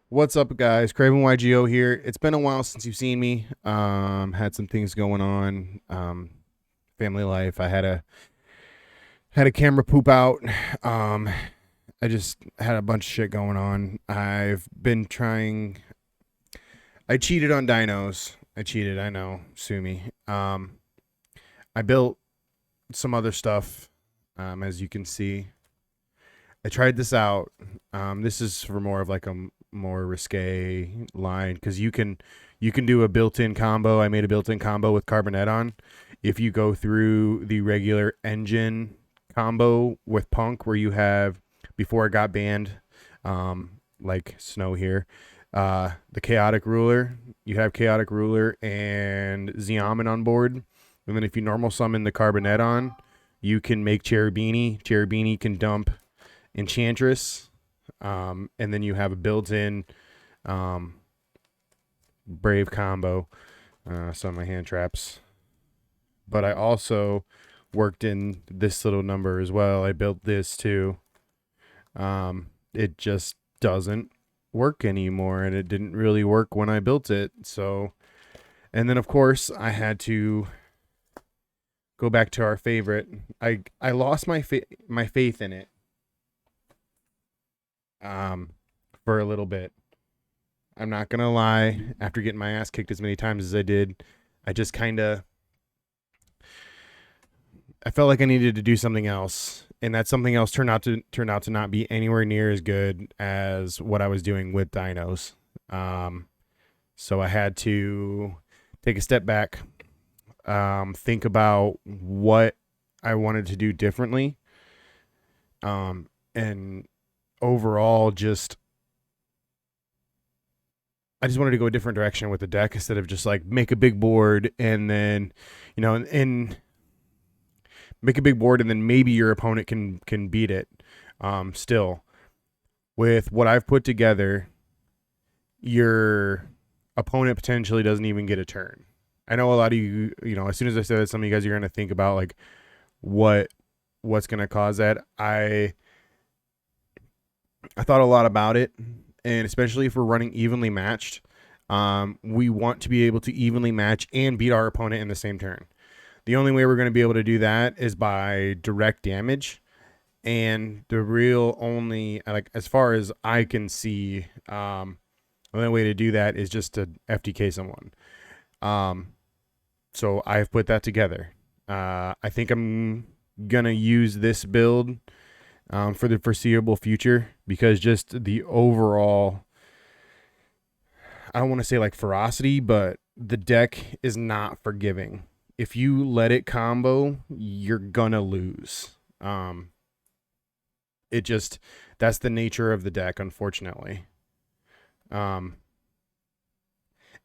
What's up, guys? Craven YGO here. It's been a while since you've seen me. Had some things going on. Family life. I had a camera poop out. Um, I just had a bunch of shit going on. I've been trying. I cheated on Dinos. I cheated. I know. Sue me. I built some other stuff. As you can see, I tried this out. This is for more of like a more risque line because you can do a built-in combo. I made a built-in combo with Carbonet on. If you go through the regular engine combo with Punk, where you have before it got banned, like Snow here, the Chaotic Ruler. You have Chaotic Ruler and Xiamen on board, and then if you normal summon the Carbonet on, you can make Cherubini. Cherubini can dump Enchantress, and then you have a built-in um, Brave combo. Some of my hand traps, but I also worked in this little number as well. I built this too. It just doesn't work anymore, and it didn't really work when I built it. So, and then of course I had to go back to our favorite. I lost my faith in it um, for a little bit. I'm not gonna lie. After getting my ass kicked as many times as I did, I just kind of I felt like I needed to do something else, and that something else turned out to not be anywhere near as good as what I was doing with Dinos. Um, so I had to take a step back, think about what I wanted to do differently, and overall just I just wanted to go a different direction with the deck instead of just like make a big board and then, and make a big board and then maybe your opponent can beat it. Still, with what I've put together, your opponent potentially doesn't even get a turn. I know a lot of you, as soon as I said that, some of you guys are going to think about like what what's going to cause that. I thought a lot about it, and especially if we're running evenly matched, we want to be able to evenly match and beat our opponent in the same turn. The only way we're going to be able to do that is by direct damage, and the real only, like as far as I can see, the only way to do that is just to FTK someone. Um, so I've put that together. I think I'm gonna use this build for the foreseeable future because just the overall, I don't want to say like ferocity, but the deck is not forgiving. If you let it combo, you're gonna lose. Um, it just That's the nature of the deck, unfortunately. Um,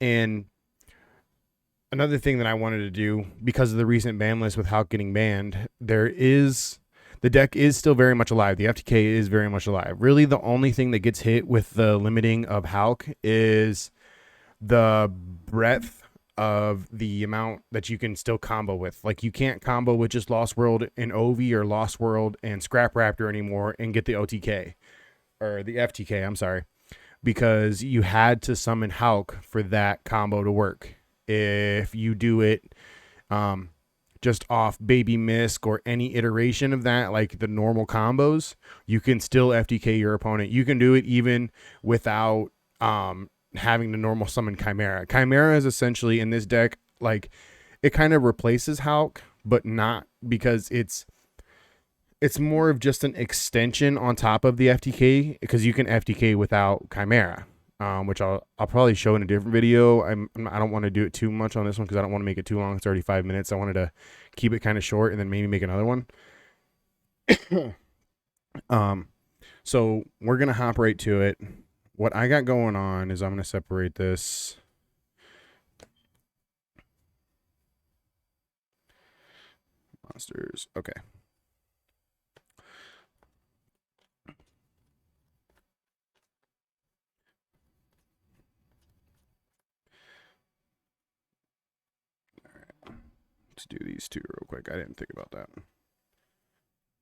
and another thing that I wanted to do because of the recent ban list with Hulk getting banned, the deck is still very much alive. The FTK is very much alive. Really, the only thing that gets hit with the limiting of Hulk is the breadth of the amount that you can still combo with. Like you can't combo with just Lost World and Ovi or Lost World and Scrap Raptor anymore and get the OTK or the FTK. I'm sorry, because you had to summon Hulk for that combo to work. If you do it um, just off Baby Misk or any iteration of that, like the normal combos, you can still FTK your opponent. You can do it even without having the normal summon Chimera. Chimera is essentially in this deck, like it kind of replaces Hulk, but not because it's more of just an extension on top of the FTK because you can FTK without Chimera, which I'll probably show in a different video. I don't want to do it too much on this one because I don't want to make it too long. It's already 5 minutes. I wanted to keep it kind of short and then maybe make another one. um, so we're gonna hop right to it. What I got going on is I'm gonna separate this. Monsters. Okay. Let's do these two real quick. I didn't think about that.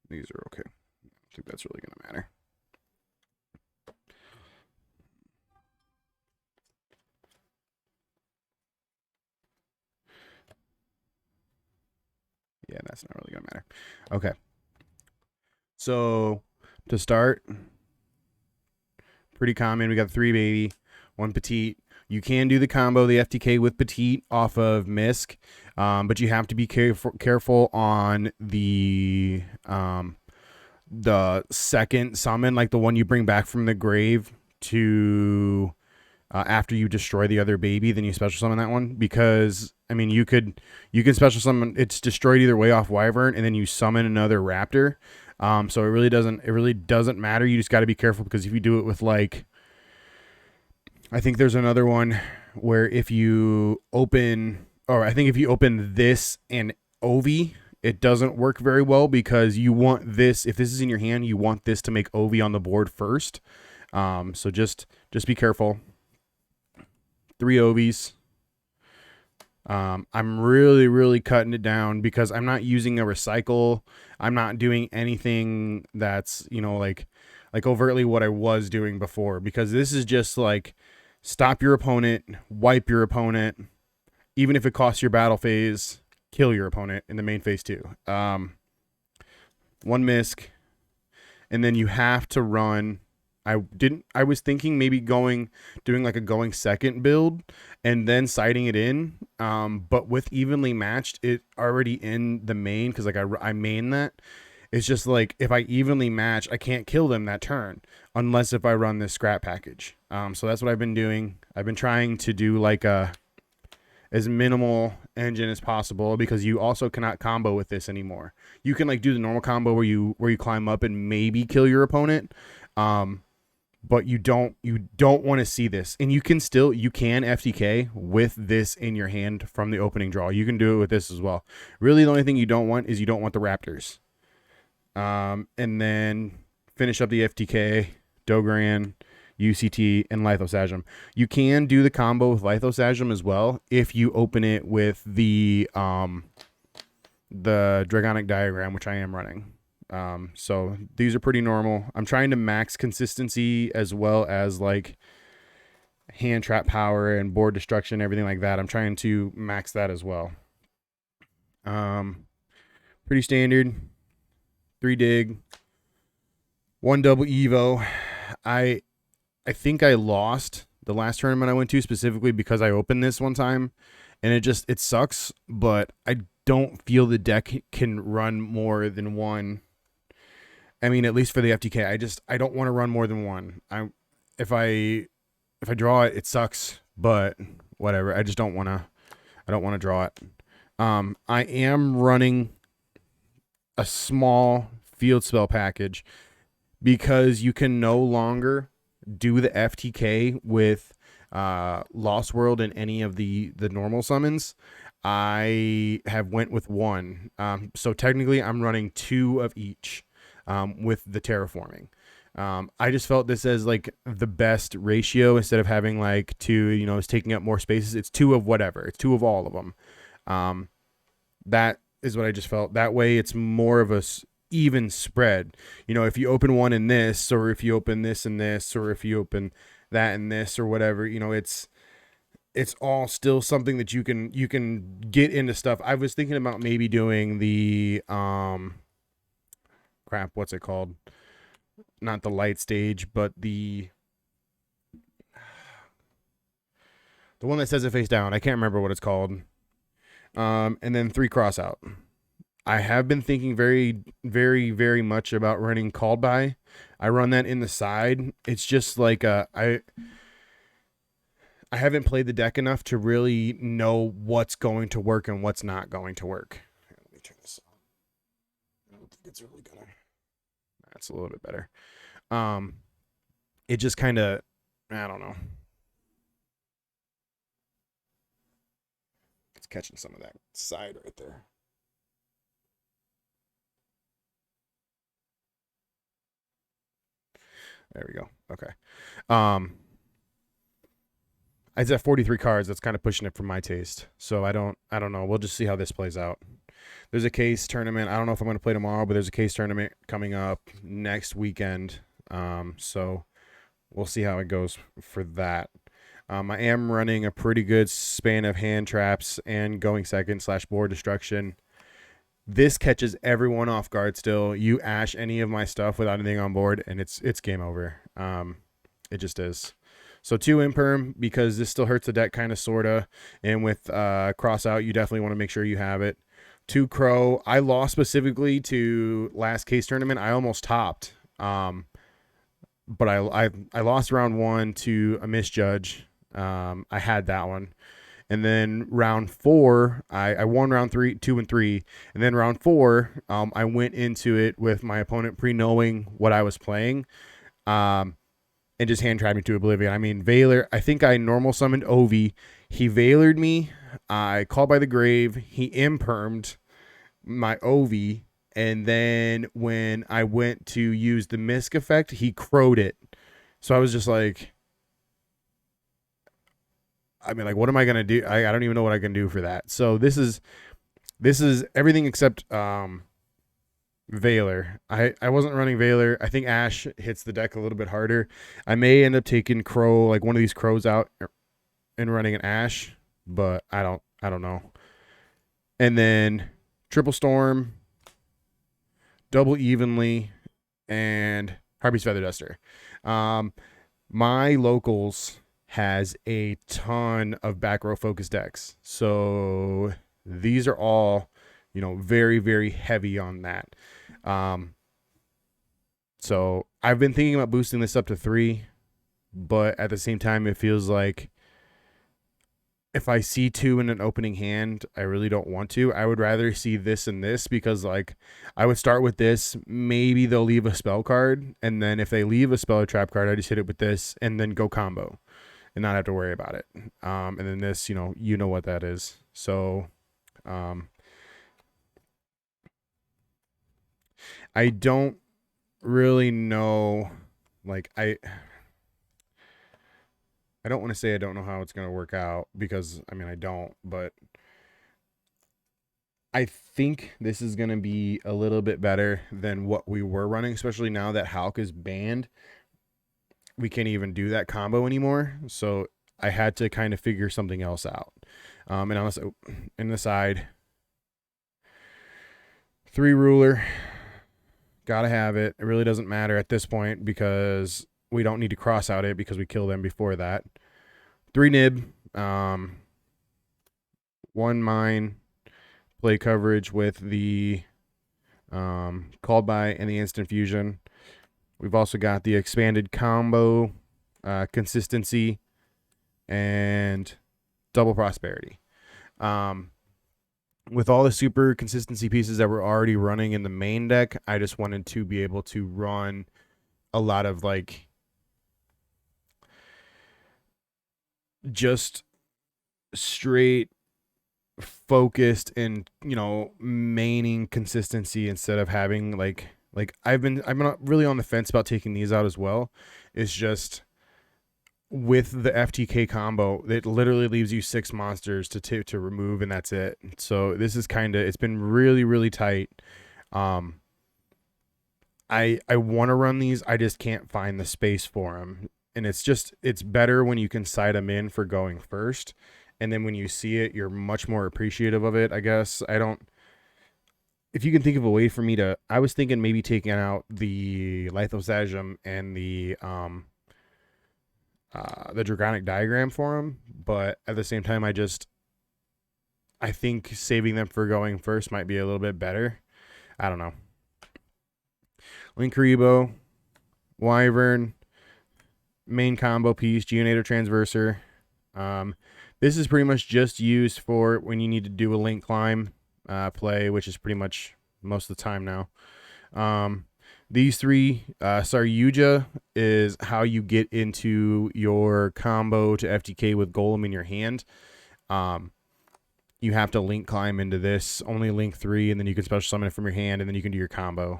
These are okay. I don't think that's really gonna matter. That's not really gonna matter. Okay. So to start, pretty common. We got 3 baby, 1 petite. You can do the combo, the FTK with petite off of Misk, but you have to be careful on the second summon, like the one you bring back from the grave to after you destroy the other baby, then you special summon that one, because I mean you can special summon, it's destroyed either way off Wyvern, and then you summon another raptor. So it really doesn't matter. You just got to be careful, because if you do it with, like, I think there's another one where if you open, or I think if you open this and Ovi, it doesn't work very well, because you want this, if this is in your hand, you want this to make Ovi on the board first. So just be careful. 3 Ovies. I'm really cutting it down, because I'm not using a recycle. I'm not doing anything that's, like overtly what I was doing before, because this is just like stop your opponent, wipe your opponent, even if it costs your battle phase, kill your opponent in the main phase too. 1 Misk, and then you have to run. I was thinking maybe doing like a going second build and then siding it in. But with evenly matched, it already in the main, because like I main that. It's just like if I evenly match, I can't kill them that turn unless if I run this scrap package. So that's what I've been doing. I've been trying to do like as minimal engine as possible, because you also cannot combo with this anymore. You can like do the normal combo where you climb up and maybe kill your opponent. But you don't want to see this, and you can FTK with this in your hand from the opening draw. You can do it with this as well. Really, the only thing you don't want is the Raptors. And then finish up the FTK, Dogran, UCT, and Lithosagem. You can do the combo with Lithosagem as well if you open it with the Dragonic Diagram, which I am running. So these are pretty normal. I'm trying to max consistency as well as like hand trap power and board destruction, everything like that. I'm trying to max that as well. Pretty standard. 3 dig, 1 double Evo. I think I lost the last tournament I went to, specifically because I opened this one time, and it sucks, but I don't feel the deck can run more than 1. I mean, at least for the FTK, I don't want to run more than 1. If I draw it, it sucks, but whatever. I don't want to draw it. I am running a small field spell package, because you can no longer do the FTK with Lost World and any of the normal summons. I have went with 1. So technically I'm running 2 of each. With the terraforming. I just felt this as like the best ratio, instead of having like 2, it's taking up more spaces. It's 2 of whatever. It's 2 of all of them. That is what I just felt. That way it's more of a even spread. If you open 1 in this, or if you open this and this, or if you open that and this, or whatever, it's all still something that you can get into stuff. I was thinking about maybe doing the what's it called? Not the light stage, but the one that says it face down. I can't remember what it's called. And then 3 cross out. I have been thinking very, very, very much about running called by. I run that in the side. It's just like I haven't played the deck enough to really know what's going to work and what's not going to work. Here, let me turn this on. I don't think it's really gonna. That's a little bit better. It just kind of, I don't know. It's catching some of that side right there. There we go. Okay. It's at 43 cards. That's kind of pushing it for my taste. So I don't know. We'll just see how this plays out. There's a case tournament. I don't know if I'm going to play tomorrow, but there's a case tournament coming up next weekend. So we'll see how it goes for that. I am running a pretty good span of hand traps and going second / board destruction. This catches everyone off guard still. You ash any of my stuff without anything on board, and it's game over. It just is. So 2 imperm because this still hurts the deck kind of sorta. And with cross out, you definitely want to make sure you have it. 2 crow. I lost specifically to last case tournament. I almost topped. But I lost round 1 to a misjudge. I had that one. And then round 4, I won round 3, 2, and 3. And then round 4, I went into it with my opponent pre-knowing what I was playing, and just hand trapped me to oblivion. I mean, Valor, I think I normal summoned Ovi. He Valored me. I called by the grave. He impermed my Ovi. And then when I went to use the Misk effect, he crowed it. So I was just like, I mean, like, what am I gonna do? I don't even know what I can do for that. So this is everything except Valor. I wasn't running Valor. I think Ash hits the deck a little bit harder. I may end up taking Crow, like one of these Crows out and running an Ash, but I don't know. And then Triple Storm, Double Evenly, and Harpy's Feather Duster. My locals has a ton of back row focus decks. So these are all, very, very heavy on that. So I've been thinking about boosting this up to 3, but at the same time, it feels like if I see 2 in an opening hand, I really don't want to. I would rather see this and this because, like, I would start with this. Maybe they'll leave a spell card, and then if they leave a spell or trap card, I just hit it with this and then go combo and not have to worry about it. And then this, you know what that is. So, I don't really know. Like, I don't want to say I don't know how it's going to work out because, I mean, I don't. But I think this is going to be a little bit better than what we were running, especially now that Hulk is banned. We can't even do that combo anymore. So I had to kind of figure something else out. And unless in the side, 3 ruler, gotta have it. It really doesn't matter at this point because we don't need to cross out it because we kill them before that. 3 nib, 1 mine, play coverage with the called by and the instant fusion. We've also got the expanded combo, consistency, and double prosperity. With all the super consistency pieces that we're already running in the main deck, I just wanted to be able to run a lot of like just straight focused and maining consistency instead of having like I've been really on the fence about taking these out as well. It's just with the FTK combo, it literally leaves you 6 monsters to remove, and that's it. So this is it's been really, really tight. I want to run these. I just can't find the space for them. And it's better when you can side them in for going first. And then when you see it, you're much more appreciative of it, I guess. If you can think of a way for me to, I was thinking maybe taking out the Lithosagem and the Dragonic Diagram for them. But at the same time, I think saving them for going first might be a little bit better. I don't know. Linkuriboh, Wyvern, main combo piece, Geonator Transverser. This is pretty much just used for when you need to do a link climb play, which is pretty much most of the time now. These 3, Saryuja is how you get into your combo to FTK with Golem in your hand. You have to link climb into this, only link 3, and then you can special summon it from your hand, and then you can do your combo.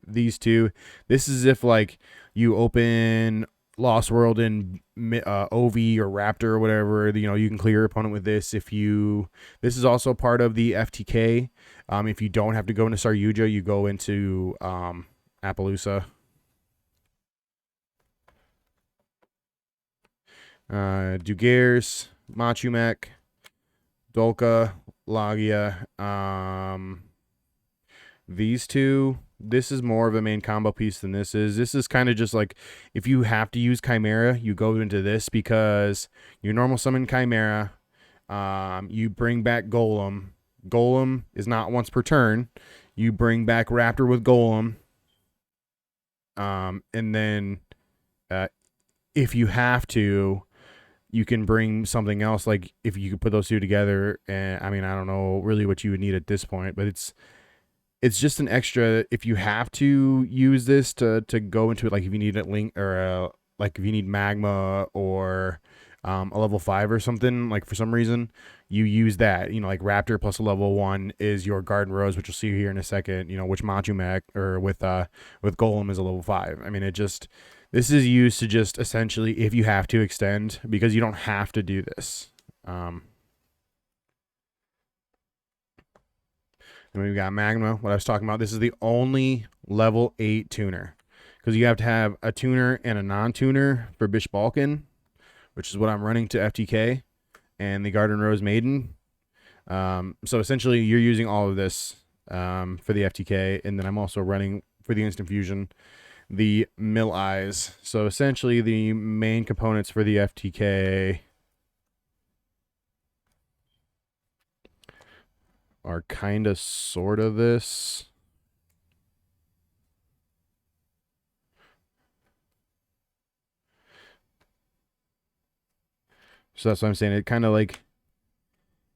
These 2, this is if like you open Lost World in OV or Raptor or whatever, you can clear your opponent with this. This is also part of the FTK. If you don't have to go into Saryuja, you go into Appaloosa. Dugares, Machumek, Dolka, Lagia. These two, this is more of a main combo piece than this is. This is kind of just like if you have to use Chimera, you go into this because you normal summon Chimera. You bring back Golem. Golem is not once per turn. You bring back Raptor with Golem. And then if you have to, you can bring something else. Like if you could put those two together, and I mean, I don't know really what you would need at this point, but it's just an extra if you have to use this to go into it. Like if you need a link or like if you need magma or a level 5 or something, like for some reason you use that, like Raptor plus a level 1 is your Garden Rose, which you'll see here in a second, which Machumek or with Golem is a level 5. I mean, this is used to just essentially if you have to extend, because you don't have to do this. And we've got Magma, what I was talking about. This is the only level 8 tuner, because you have to have a tuner and a non-tuner for Bish Balkan, which is what I'm running to FTK, and the Garden Rose Maiden. So essentially, you're using all of this for the FTK, and then I'm also running for the Instant Fusion the Mill Eyes. So essentially, the main components for the FTK are kind of sort of this. So that's what I'm saying. It kind of like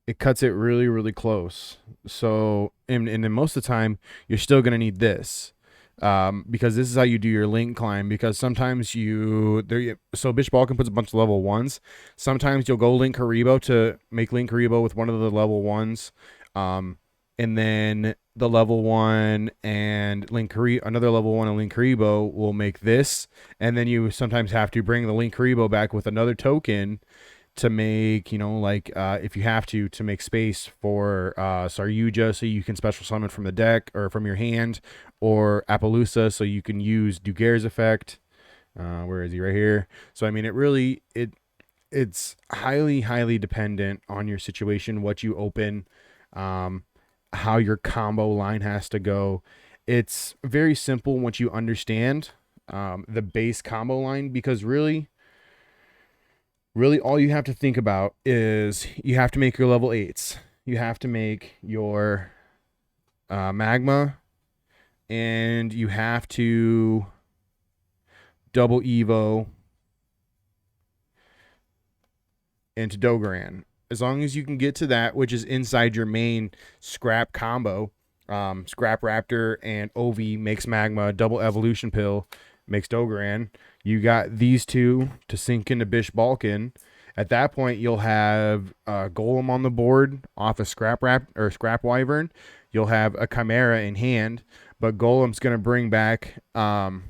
it cuts it really, really close. So and then most of the time you're still gonna need this. Because this is how you do your link climb. Because sometimes so Bish Balkan puts a bunch of level 1s. Sometimes you'll go Link Haribo to make Link Haribo with one of the level 1s. And then the level 1 and another level 1 and Link Haribo will make this. And then you sometimes have to bring the Link Haribo back with another token to make, if you have to make space for Saryuja, so you can special summon from the deck or from your hand, or Appaloosa, so you can use Dugair's effect. Where is he? Right here. So I mean, it's highly, highly dependent on your situation, what you open, how your combo line has to go. It's very simple once you understand the base combo line, because really all you have to think about is you have to make your level 8s. You have to make your Magma, and you have to double Evo into Dogoran. As long as you can get to that, which is inside your main scrap combo, Scrap Raptor and Ovi makes Magma, double Evolution Pill makes Dogoran. You got these two to sink into Bish Balkan. At that point, you'll have Golem on the board off a Scrap Wyvern. You'll have a Chimera in hand, but Golem's gonna bring back Raptor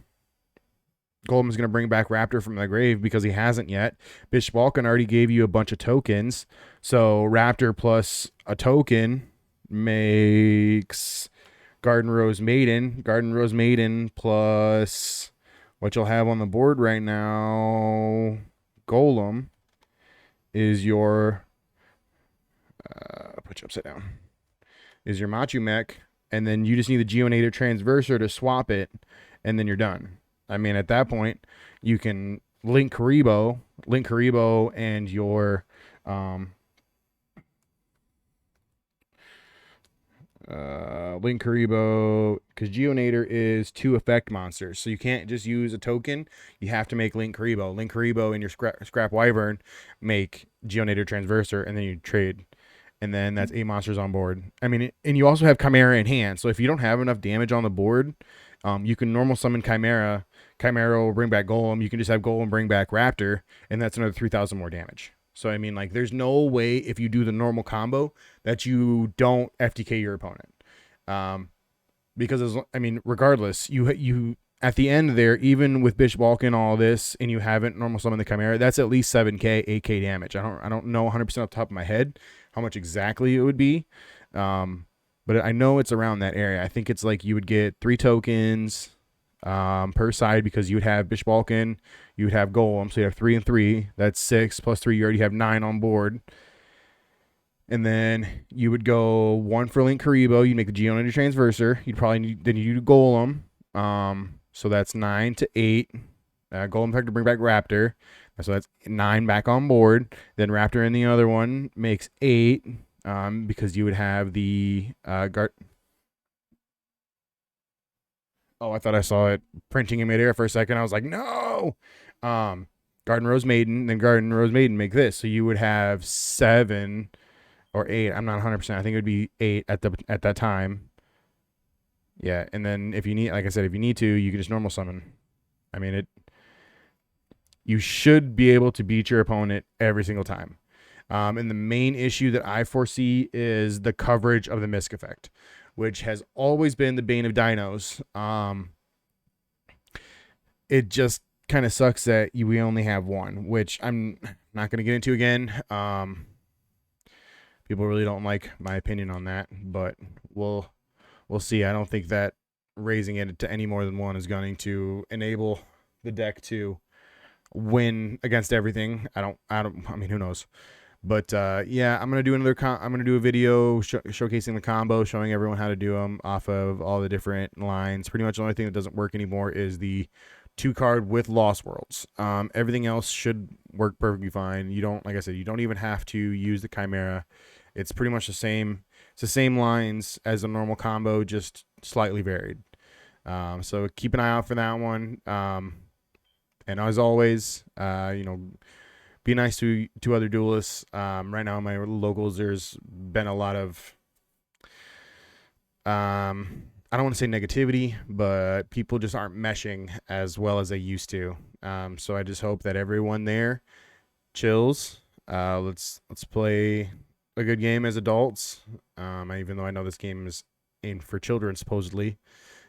from the grave because he hasn't yet. Bish Balkan already gave you a bunch of tokens, so Raptor plus a token makes Garden Rose Maiden. Garden Rose Maiden plus what you'll have on the board right now, Golem, is your put you upside down, is your Machumek, and then you just need the Geonator Transverser to swap it, and then you're done. I mean, at that point, you can Link Haribo and your Link Haribo, because Geonator is 2 effect monsters, so you can't just use a token. You have to make Link Haribo. Link Haribo and your Scrap Wyvern make Geonator Transverser, and then you trade. And then that's 8 monsters on board. I mean, and you also have Chimera in hand, so if you don't have enough damage on the board, you can normal summon Chimera. Chimera will bring back Golem. You can just have Golem bring back Raptor, and that's another 3,000 more damage. So I mean, like, there's no way if you do the normal combo that you don't FTK your opponent, because regardless, you at the end there, even with Bish Balkan all this, and you haven't normal summoned the Chimera, that's at least 7k, 8k damage. I don't know 100% off the top of my head how much exactly it would be, but I know it's around that area. I think it's like you would get 3 tokens per side, because you would have Bish Balkan, you would have Golem, so you have 3 and 3. That's 6 plus 3. You already have 9 on board. And then you would go one for Link Karibo. You make the Geo Ninja Transverser. You'd probably need, then you do Golem. So that's 9 to 8. Golem effect to bring back Raptor. So that's 9 back on board. Then Raptor in the other one makes 8. Because you would have the guard. Oh, I thought I saw it printing in midair for a second. I was like, no. Garden Rose Maiden, then Garden Rose Maiden make this. So you would have 7 or 8. I'm not 100%. I think it would be 8 at that time. Yeah, and then if you need, like I said, if you need to, you can just normal summon. I mean, you should be able to beat your opponent every single time. And the main issue that I foresee is the coverage of the Misc effect, which has always been the bane of Dinos. It just kind of sucks that we only have one, which I'm not going to get into again. People really don't like my opinion on that, but we'll see. I don't think that raising it to any more than one is going to enable the deck to win against everything. I mean, who knows? But yeah, I'm gonna do I'm gonna do a video showcasing the combo, showing everyone how to do them off of all the different lines. Pretty much the only thing that doesn't work anymore is the 2-card with Lost Worlds. Everything else should work perfectly fine. You don't, like I said, you don't even have to use the Chimera. It's pretty much the same. It's the same lines as a normal combo, just slightly varied. So keep an eye out for that one. And as always, be nice to other duelists. Right now in my locals, there's been a lot of I don't want to say negativity, but people just aren't meshing as well as they used to. So I just hope that everyone there chills. Let's play a good game as adults. Even though I know this game is aimed for children supposedly,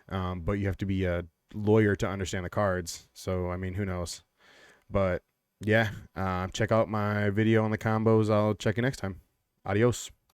but you have to be a lawyer to understand the cards. So I mean, who knows? But yeah, check out my video on the combos. I'll check you next time. Adios.